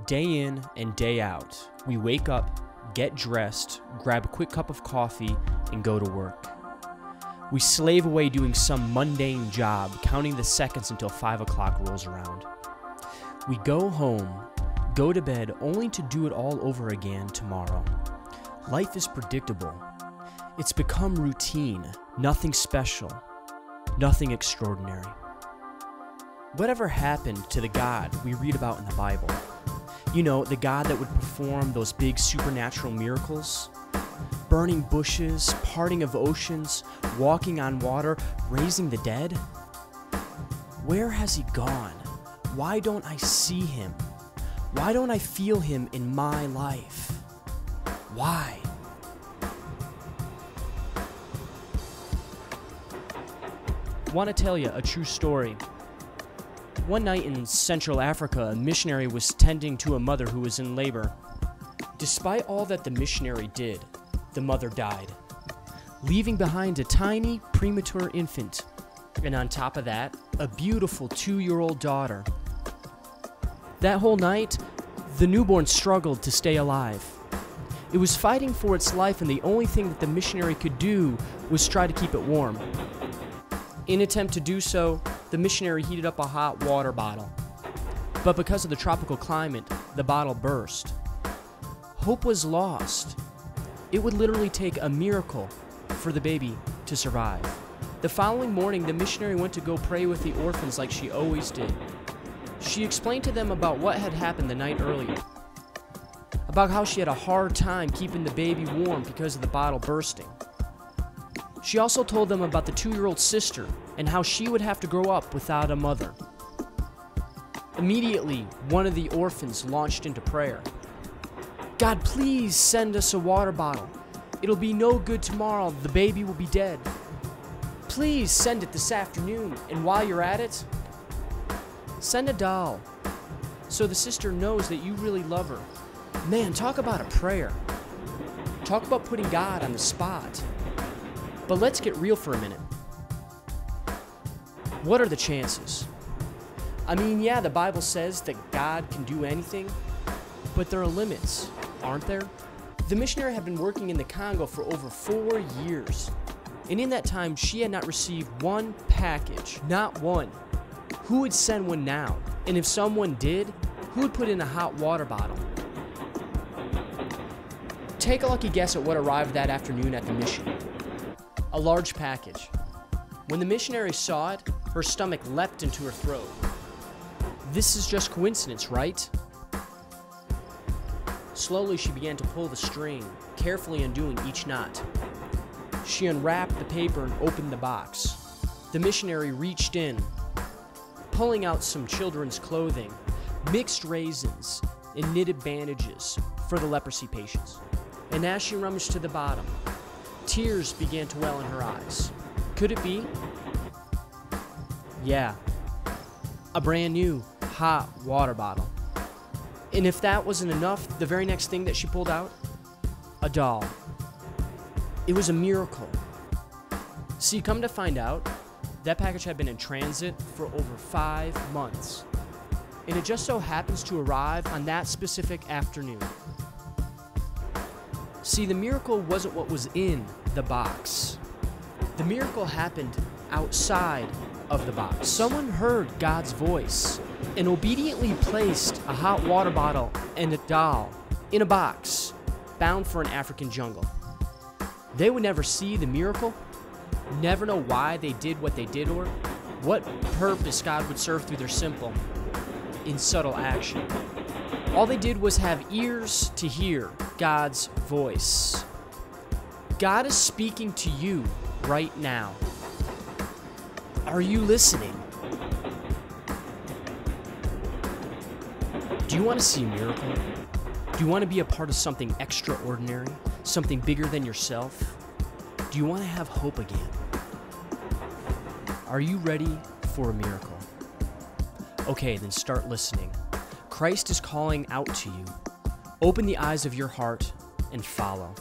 Day in and day out, we wake up, get dressed, grab a quick cup of coffee, and go to work. We slave away doing some mundane job, counting the seconds until 5 o'clock rolls around. We go home, go to bed, only to do it all over again tomorrow. Life is predictable. It's become routine, nothing special, nothing extraordinary. Whatever happened to the God we read about in the Bible? You know, the God that would perform those big supernatural miracles? Burning bushes, parting of oceans, walking on water, raising the dead? Where has he gone? Why don't I see him? Why don't I feel him in my life? Why? I want to tell you a true story. One night in Central Africa, a missionary was tending to a mother who was in labor. Despite all that the missionary did, the mother died, leaving behind a tiny, premature infant, and on top of that, a beautiful 2-year-old daughter. That whole night, the newborn struggled to stay alive. It was fighting for its life, and the only thing that the missionary could do was try to keep it warm. In an attempt to do so, the missionary heated up a hot water bottle. But because of the tropical climate, the bottle burst. Hope was lost. It would literally take a miracle for the baby to survive. The following morning, the missionary went to go pray with the orphans like she always did. She explained to them about what had happened the night earlier, about how she had a hard time keeping the baby warm because of the bottle bursting. She also told them about the 2-year-old sister and how she would have to grow up without a mother. Immediately, one of the orphans launched into prayer. God, please send us a water bottle. It'll be no good tomorrow. The baby will be dead. Please send it this afternoon. And while you're at it, send a doll so the sister knows that you really love her. Man, talk about a prayer. Talk about putting God on the spot. But let's get real for a minute. What are the chances? I mean, yeah, the Bible says that God can do anything, but there are limits, aren't there? The missionary had been working in the Congo for over 4 years, and in that time, she had not received one package, not one. Who would send one now? And if someone did, who would put in a hot water bottle? Take a lucky guess at what arrived that afternoon at the mission. A large package. When the missionary saw it, her stomach leapt into her throat. This is just coincidence, right? Slowly, she began to pull the string, carefully undoing each knot. She unwrapped the paper and opened the box. The missionary reached in, pulling out some children's clothing, mixed raisins, and knitted bandages for the leprosy patients. And as she rummaged to the bottom, tears began to well in her eyes. Could it be? Yeah. A brand new, hot water bottle. And if that wasn't enough, the very next thing that she pulled out? A doll. It was a miracle. See, come to find out, that package had been in transit for over 5 months. And it just so happens to arrive on that specific afternoon. See, the miracle wasn't what was in the box. The miracle happened outside of the box. Someone heard God's voice and obediently placed a hot water bottle and a doll in a box bound for an African jungle. They would never see the miracle, never know why they did what they did or what purpose God would serve through their simple and subtle action. All they did was have ears to hear God's voice. God is speaking to you right now. Are you listening? Do you want to see a miracle? Do you want to be a part of something extraordinary? Something bigger than yourself? Do you want to have hope again? Are you ready for a miracle? Okay, then start listening. Christ is calling out to you. Open the eyes of your heart and follow.